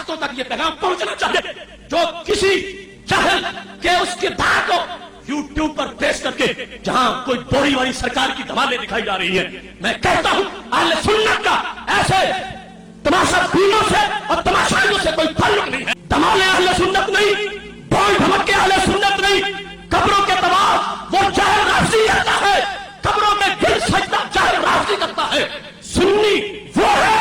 ताकतों तक ये पैगाम पहुंचना चाहिए। जो किसी जाहिल के उसकी बात को यूट्यूब पर पेश करके जहां कोई बोरी वाली सरकार की धमालें दिखाई जा रही है, मैं कहता हूं अहले सुन्नत का ऐसे तमाशा बीनों से और तमाशाइयों से कोई ताल्लुक नहीं है। धमाले अहले सुन्नत नहीं, बोल धमके अहले सुन्नत नहीं। कब्रों के तवाफ वो जाहिल राफजी करता है, कब्रों में दिल सजदा जाहिल राफजी करता है। सुन्नी वो है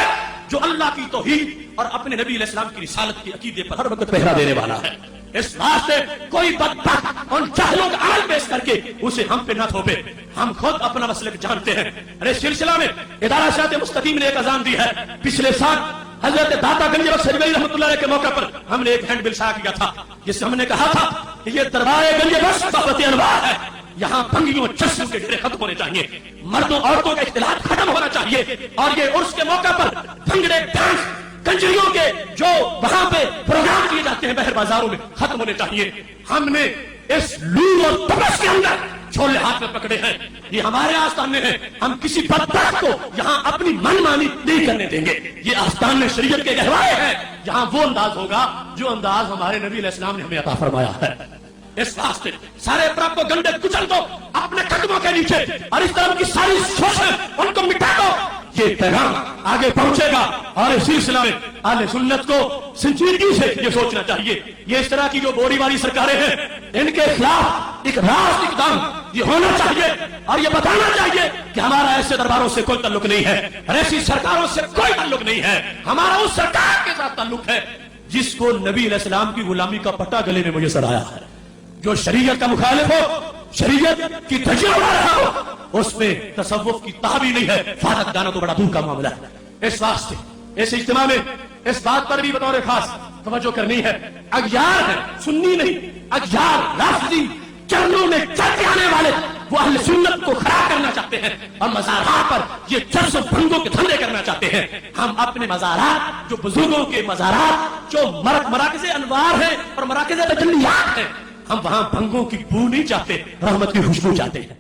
जो अल्लाह की तौहीद और अपने नबी अलैहि सलाम की रिसालत की अकीदे पर हर वक्त पहरा देने वाला है। इस वास्ते कोई बदबख्त उन जाहिलों का अमल पेश करके उसे हम पे न थोपे। हम खुद अपना मसलक जानते हैं। अरे सिलसिला में इदारा सिरात मुस्तकीम ने एक अज़ान दी है। पिछले साल हजरत दाता गंज बख्श हजवी रहमतुल्लाह अलैह के मौके पर हमने एक हैंड बिल शाया किया था, जिससे हमने कहा था कि ये दरबार गंज बख्श बाबत अनवार है, यहाँ भंगियों चश्म के डेरे खत्म होने चाहिए, मर्दों औरतों का इख्तिलात खत्म होना चाहिए, और ये उर्स के मौके पर भंगड़े डांस कंजरियों के जो वहां पे प्रोग्राम किए जाते हैं बहर बाजारों में खत्म होने चाहिए। हमने इस लूट और तपस के अंदर छोले हाथ में पकड़े हैं, ये हमारे आस्थाने हैं। हम किसी बदबख्त को यहाँ अपनी मनमानी नहीं करने देंगे। ये आस्थान में शरीयत के गहवाए हैं, जहाँ वो अंदाज होगा जो अंदाज हमारे नबी अलैहि सलाम ने हमें अता फरमाया है। इस वास्ते सारे तरफ को गंदे कुचल दो अपने कदमों के नीचे, और इस तरह की सारी सोचें उनको मिटा दो। ये पैगाम आगे पहुंचेगा और इस सिलसिला में अहले सुन्नत को संजीदगी से ये सोचना चाहिए। ये इस तरह की जो बोरी वाली सरकारें हैं, इनके खिलाफ एक रास्त इकदाम ये होना चाहिए, और ये बताना चाहिए कि हमारा ऐसे दरबारों से कोई ताल्लुक नहीं है, ऐसी सरकारों से कोई ताल्लुक नहीं है। हमारा उस सरकार के साथ ताल्लुक है जिसको नबी अलैहि सलाम की गुलामी का पट्टा गले में मुझे सराया है। जो शरीयत का मुखालिफ हो, शरीयत की धज्जियां उड़ा रहा हो, उसमें तसव्वुफ की ताबी नहीं है, फारक दाना तो बड़ा दूर का मामला है। इस वास्ते इस इज्तिमा में इस बात पर भी बतौर खास तवज्जो करनी है। अगयार है, सुन्नी नहीं, अगयार राफजी चरणों में चलते आने वाले वो अहले सुन्नत को खड़ा करना चाहते हैं, और मज़ारात पर ये चर्च और भंगों के धंधे करना चाहते हैं। हम अपने मज़ारात, जो बुजुर्गों के मज़ारात, जो मराकिज़े अनवार हैं और मराकिज़े तजल्लियात हैं, हम वहां भंगों की बू नहीं चाहते, रहमत की खुशबू चाहते हैं।